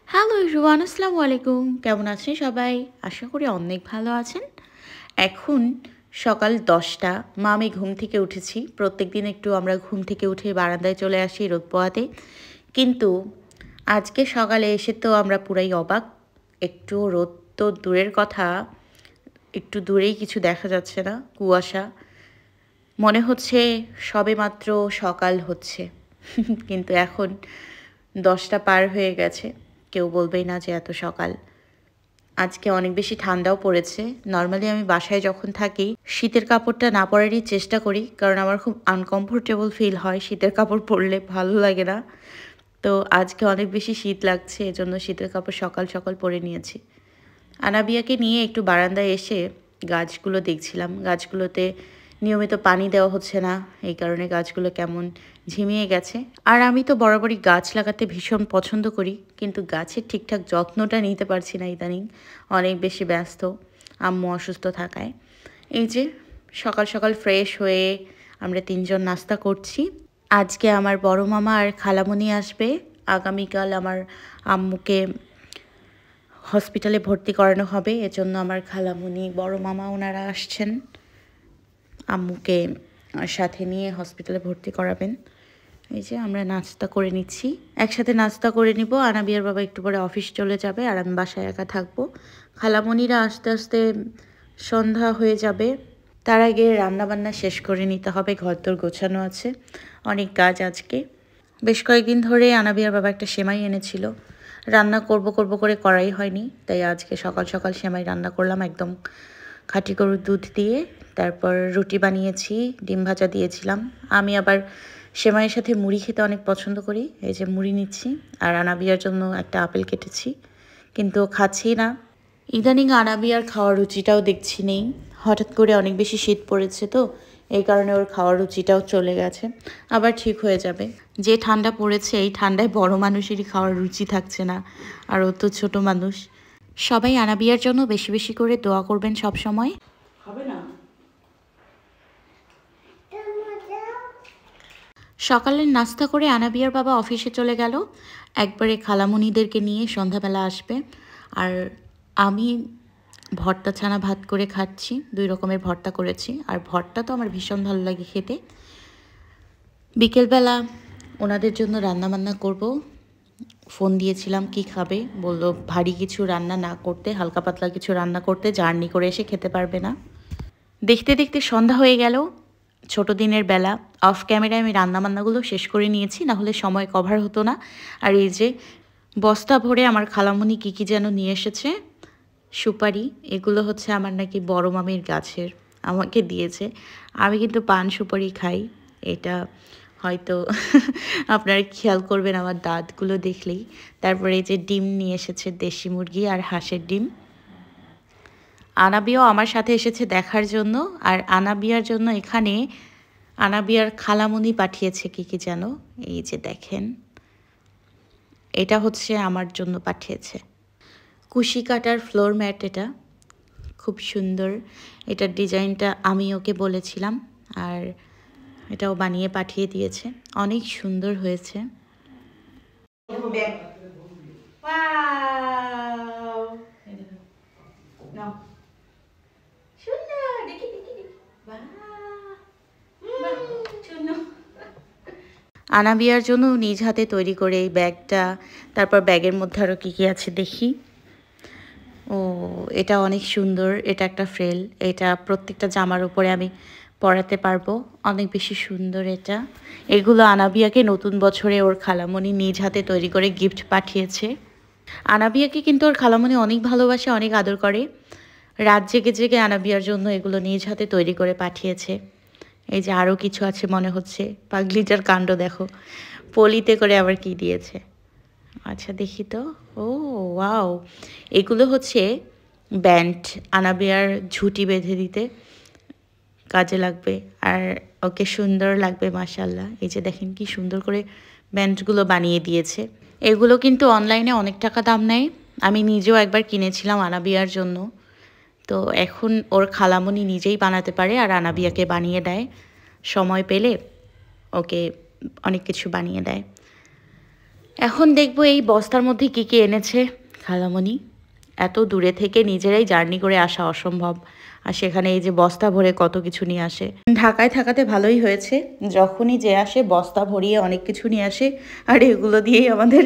Hello everyone, আসসালামু আলাইকুম। কেমন আছেন সবাই? আশা করি অনেক ভালো আছেন। এখন সকাল ১০টা। আমি ঘুম থেকে উঠেছি। প্রত্যেকদিন একটু আমরা ঘুম থেকে উঠে বারান্দায় চলে আসি রোদ পোহাতে। কিন্তু আজকে সকালে এসে তো আমরা পুরাই অবাক। একটু রোদ তো দূরের কথা, একটু দূরেই কিছু দেখা যাচ্ছে না, কুয়াশা। মনে হচ্ছে সবেমাত্র সকাল হচ্ছে। কিন্তু এখন ১০টা পার হয়ে গেছে। কেউ বলবেই না যে এত সকাল। আজকে অনেক বেশি ঠান্ডাও পড়েছে। নরমালি আমি বাসায় যখন থাকি শীতের কাপড়টা না পরারই চেষ্টা করি। কারণ আমার খুব আনকমফোর্টেবল ফিল হয় শীতের কাপড় পরলে ভালো লাগে না। তো আজকে অনেক বেশি শীত লাগছে, এজন্য শীতের কাপড় সকাল সকাল পরে নিয়েছি। আনাবিয়াকে নিয়ে একটু বারান্দায় এসে গাছগুলো দেখছিলাম। গাছগুলোতে নিয়মিত পানি দেওয়া হচ্ছে না, এই কারণে গাছগুলো কেমন ঝিমিয়ে গেছে। আর আমি তো বরাবরই গাছ লাগাতে ভীষণ পছন্দ করি, কিন্তু গাছের ঠিকঠাক যত্নটা নিতে পারছি না ইদানিং। অনেক বেশি ব্যস্ত আম্মু অসুস্থ থাকায়। এই যে সকাল সকাল ফ্রেশ হয়ে আমরা তিনজন নাস্তা করছি। আজকে আমার বড় মামা আর খালামণি আসবে। আগামীকাল আমার আম্মুকে হসপিটালে ভর্তি করানো হবে, এজন্য আমার খালামণি বড় মামা ওনারা আসছেন আম্মুকে সাথে নিয়ে হসপিটালে ভর্তি করাবেন। এই যে আমরা নাস্তা করে নিচ্ছি, একসাথে নাস্তা করে নিব। আনাবিয়ার বাবা একটু পরে অফিস চলে যাবে আর আমি বাসায় একা থাকবো। খালামণিরা আস্তে আস্তে সন্ধ্যা হয়ে যাবে। তার আগে রান্নাবান্না শেষ করে নিতে হবে, ঘরদোর গোছানো আছে, অনেক কাজ আজকে। বেশ কয়েকদিন ধরে আনাবিয়ার বাবা একটা সেমাই এনেছিল, রান্না করব করে করাই হয়নি, তাই আজকে সকাল সকাল সেমাই রান্না করলাম একদম খাঁটি গরুর দুধ দিয়ে। তারপর রুটি বানিয়েছি, ডিম ভাজা দিয়েছিলাম। আমি আবার সেমাইয়ের সাথে মুড়ি খেতে অনেক পছন্দ করি, এই যে মুড়ি নিচ্ছি। আর আনাবিয়ার জন্য একটা আপেল কেটেছি, কিন্তু খাচ্ছি না। ইদানিং আনাবিয়ার খাওয়ার রুচিটাও দেখছি নেই। হঠাৎ করে অনেক বেশি শীত পড়েছে তো, এই কারণে ওর খাওয়ার রুচিটাও চলে গেছে। আবার ঠিক হয়ে যাবে। যে ঠান্ডা পড়েছে এই ঠান্ডায় বড় মানুষেরই খাওয়ার রুচি থাকছে না, আর ও তো ছোট মানুষ। সবাই আনাবিয়ার জন্য বেশি বেশি করে দোয়া করবেন সব সময়। হবে না। সকালের নাস্তা করে আনাবিয়ার বাবা অফিসে চলে গেল। একবারে খালামণিদেরকে নিয়ে সন্ধ্যাবেলা আসবে। আর আমি ভর্তা ছানা ভাত করে খাচ্ছি, 2 রকমের ভর্তা করেছি। আর ভর্তা তো আমার ভীষণ ভালো লাগে খেতে। বিকেলবেলা ওনাদের জন্য রান্নাবান্না করব। ফোন দিয়েছিলাম কি খাবে, বললো ভারী কিছু রান্না না করতে, হালকা পাতলা কিছু রান্না করতে, জার্নি করে এসে খেতে পারবে না। দেখতে দেখতে সন্ধ্যা হয়ে গেল। ছোট দিনের বেলা অফ ক্যামেরায় আমি রান্নাবান্নাগুলো শেষ করে নিয়েছি, না হলে সময় কভার হতো না। আর এই যে বস্তা ভরে আমার খালামণি কী কী যেন নিয়ে এসেছে, সুপারি। এগুলো হচ্ছে আমার নাকি বড় মামির গাছের, আমাকে দিয়েছে। আমি কিন্তু পান সুপারি খাই, এটা হয়তো আপনারা খেয়াল করবেন আমার দাঁতগুলো দেখলেই। তারপরে এই যে ডিম নিয়ে এসেছে, দেশি মুরগি আর হাঁসের ডিম। আনাবিয়াও আমার সাথে এসেছে দেখার জন্য। আর আনাবিয়ার জন্য এখানে আনাবিয়ার খালামণি পাঠিয়েছে কী কী যেন, এই যে দেখেন, এটা হচ্ছে আমার জন্য পাঠিয়েছে কুশি কাটার ফ্লোর ম্যাট। এটা খুব সুন্দর, এটার ডিজাইনটা আমি ওকে বলেছিলাম, আর এটাও বানিয়ে পাঠিয়ে দিয়েছে, অনেক সুন্দর হয়েছে। আনাবিয়ার জন্য নিজ হাতে তৈরি করে এই ব্যাগটা। তারপর ব্যাগের মধ্যে আরও কী কী আছে দেখি। ও, এটা অনেক সুন্দর, এটা একটা ফ্রেল, এটা প্রত্যেকটা জামার উপরে আমি পরাতে পারবো, অনেক বেশি সুন্দর এটা। এগুলো আনাবিয়াকে নতুন বছরে ওর খালামণি নিজ হাতে তৈরি করে গিফট পাঠিয়েছে। আনাবিয়াকে কিন্তু ওর খালামণি অনেক ভালোবাসে, অনেক আদর করে। রাত জেগে জেগে আনাবিয়ার জন্য এগুলো নিজ হাতে তৈরি করে পাঠিয়েছে। এই যে আরও কিছু আছে মনে হচ্ছে, পাগলিটার কাণ্ড দেখো, পলিতে করে আবার কি দিয়েছে। আচ্ছা দেখি তো। ও ওয়াও, এগুলো হচ্ছে ব্যান্ড, আনাবিয়ার ঝুঁটি বেঁধে দিতে কাজে লাগবে, আর ওকে সুন্দর লাগবে মাশাল্লাহ। এই যে দেখেন কি সুন্দর করে ব্যান্ডগুলো বানিয়ে দিয়েছে। এগুলো কিন্তু অনলাইনে অনেক টাকা দাম নেয়, আমি নিজেও একবার কিনেছিলাম আনাবিয়ার জন্য। তো এখন ওর খালামণি নিজেই বানাতে পারে আর আনাবিয়াকে বানিয়ে দেয়, সময় পেলে ওকে অনেক কিছু বানিয়ে দেয়। এখন দেখবো এই বস্তার মধ্যে কি কি এনেছে খালামণি। এত দূরে থেকে নিজেরাই জার্নি করে আসা অসম্ভব, আর সেখানে এই যে বস্তা ভরে কত কিছু নিয়ে আসে। ঢাকায় থাকাতে ভালোই হয়েছে, যখনই যে আসে বস্তা ভরিয়ে অনেক কিছু নিয়ে আসে, আর এগুলো দিয়েই আমাদের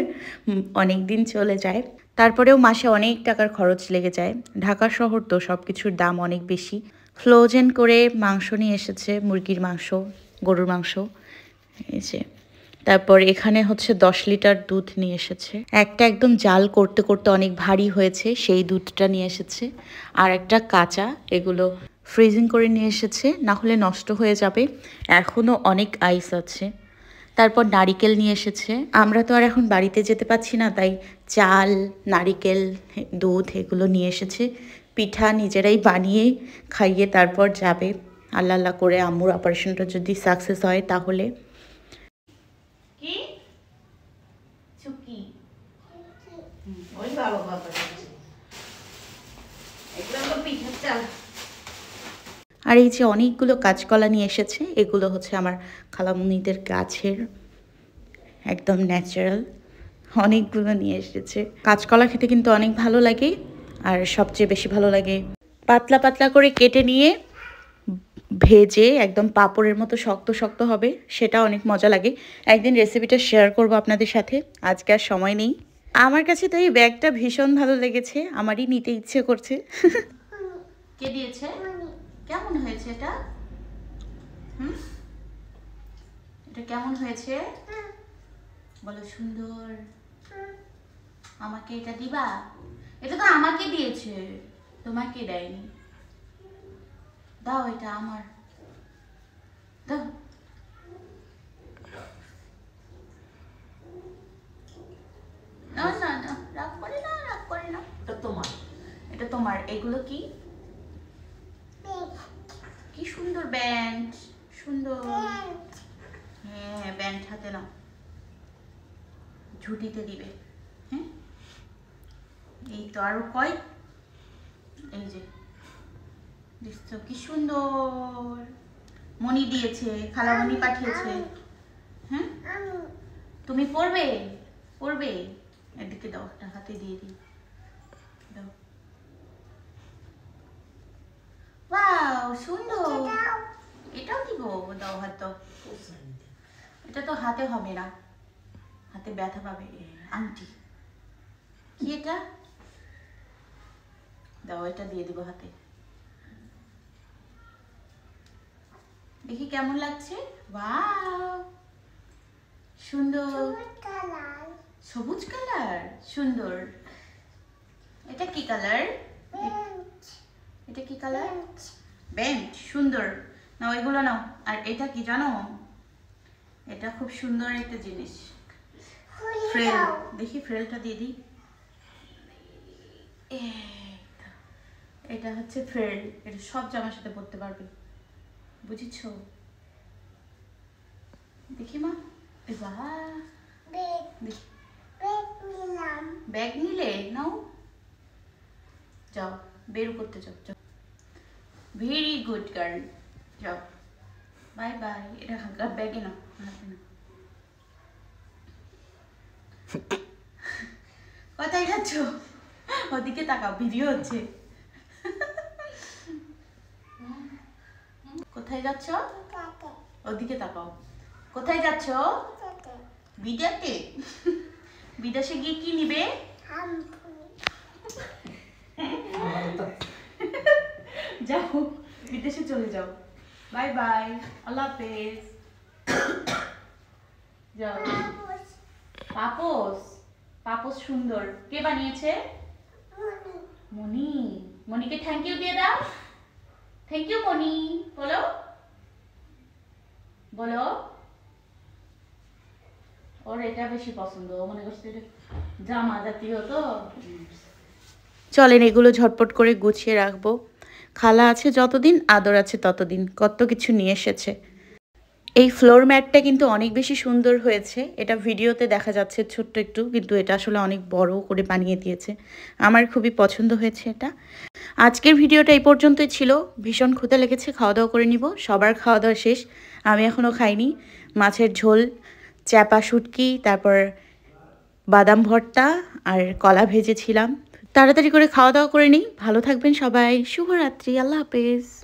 অনেক দিন চলে যায়। তারপরেও মাসে অনেক টাকার খরচ লেগে যায়। ঢাকা শহর তো সব কিছুর দাম অনেক বেশি। ফ্রোজেন করে মাংস নিয়ে এসেছে, মুরগির মাংস, গরুর মাংস, এই যে। তারপর এখানে হচ্ছে 10 লিটার দুধ নিয়ে এসেছে। একটা একদম জাল করতে করতে অনেক ভারী হয়েছে, সেই দুধটা নিয়ে এসেছে। আর একটা কাঁচা, এগুলো ফ্রিজিং করে নিয়ে এসেছে, না হলে নষ্ট হয়ে যাবে। এখনও অনেক আইস আছে। তারপর নারিকেল নিয়ে এসেছে। আমরা তো আর এখন বাড়িতে যেতে পারছি না, তাই চাল, নারিকেল, দুধ এগুলো নিয়ে এসেছে। পিঠা নিজেরাই বানিয়ে খাইয়ে তারপর যাবে। আল্লাহ আল্লাহ করে আম্মুর অপারেশনটা যদি সাকসেস হয় তাহলে। কি চুকি ওই বাবা বাবা এগুলো তো পিঠার চাল। আর এই যে অনেকগুলো কাঁচকলা নিয়ে এসেছে, এগুলো হচ্ছে আমার খালামুনিদের গাছের, একদম ন্যাচারাল। অনেকগুলো নিয়ে এসেছে। কাঁচকলা খেতে কিন্তু অনেক ভালো লাগে, আর সবচেয়ে বেশি ভালো লাগে পাতলা পাতলা করে কেটে নিয়ে ভেজে একদম পাঁপড়ের মতো শক্ত শক্ত হবে, সেটা অনেক মজা লাগে। একদিন রেসিপিটা শেয়ার করব আপনাদের সাথে, আজকে আর সময় নেই। আমার কাছে তো এই ব্যাগটা ভীষণ ভালো লেগেছে, আমারই নিতে ইচ্ছে করছে। কে দিয়েছে? কেমন হয়েছে এটা? এটা কেমন হয়েছে বলো? সুন্দর। আমাকে এটা দিবা? এটা তো আমাকে দিয়েছে, তোমাকে দেয়নি। দাও, এটা আমার, দাও। না না না, রাগ করে না, রাগ করে না। এটা তোমার, এটা তোমার। এগুলো কি? কি সুন্দর ব্যান্ড, সুন্দর। হ্যাঁ, ব্যান্ড হাতে নাও, ঝুটিতে দিবে। হ্যাঁ, এই তো আরো কয়, এই যে দেখছো কি সুন্দর। মনি দিয়েছে, খালামণি পাঠিয়েছে। হ্যাঁ, তুমি পড়বে? পড়বে? এদিকে দাও, একটা হাতে দিয়ে দিই, দাও। ওয়াও, সুন্দর। এটাও দিব? দাও, হাত দাও। এটা তো হাতে হবে না, হাতে ব্যথা পাবে। আংটি কি এটা? দাও, এটা দিয়ে দিব হাতে। দেখি কেমন লাগছে। ওয়াও, সুন্দর। সবুজ কালার, সুন্দর। এটা কি কালার? এটা কি কালার? বেঞ্চ, সুন্দর। নাও, এগুলো নাও। আর এটা কি জানো? এটা খুব সুন্দর একটা জিনিস, ফ্রেল। দেখি ফ্রেলটা দিয়ে দিই। এটা হচ্ছে ফ্রেল, এটা সব জামার সাথে পরতে পারবে, বুঝেছো? দেখি মা, ব্যাগ নিলে নাও, যাও বের করতে যাও। ভেরি গুড গার্ল, যাও, বাই বাই। এটা ব্যাগে নাও, হাতে নাও। কোথায় যাচ্ছ? ওদিকে তাকাও, ভিডিও হচ্ছে। কোথায় যাচ্ছ? ওদিকে তাকাও। কোথায় যাচ্ছ? বিদেশে। বিদেশে গিয়ে কি নিবে? যাও, বিদেশে চলে যাও। বাই বাই, আল্লাহ হাফেজ। যাও। পাপোস, পাপোস সুন্দর। কে বানিয়েছে? মনি। মনিকে থ্যাংক ইউ দিয়ে দাও। থ্যাংক ইউ মনি, বলো, বলো। ওর এটা বেশি পছন্দ, মনে করছে জামা জাতীয় তো। চলেন এগুলো ঝটপট করে গুছিয়ে রাখবো। খালা আছে যতদিন, আদর আছে ততদিন। কত কিছু নিয়ে এসেছে। এই ফ্লোর ম্যাটটা কিন্তু অনেক বেশি সুন্দর হয়েছে। এটা ভিডিওতে দেখা যাচ্ছে ছোট্ট একটু, কিন্তু এটা আসলে অনেক বড় করে বানিয়ে দিয়েছে। আমার খুবই পছন্দ হয়েছে এটা। আজকের ভিডিওটা এই পর্যন্তই ছিল। ভীষণ ক্ষুধা লেগেছে, খাওয়া দাওয়া করে নিব। সবার খাওয়া দাওয়া শেষ, আমি এখনও খাইনি। মাছের ঝোল, চ্যাপা শুটকি, তারপর বাদাম ভর্তা আর কলা ভেজেছিলাম। তাড়াতাড়ি করে খাওয়া দাওয়া করে নিই। ভালো থাকবেন সবাই। শুভরাত্রি। আল্লাহ হাফেজ।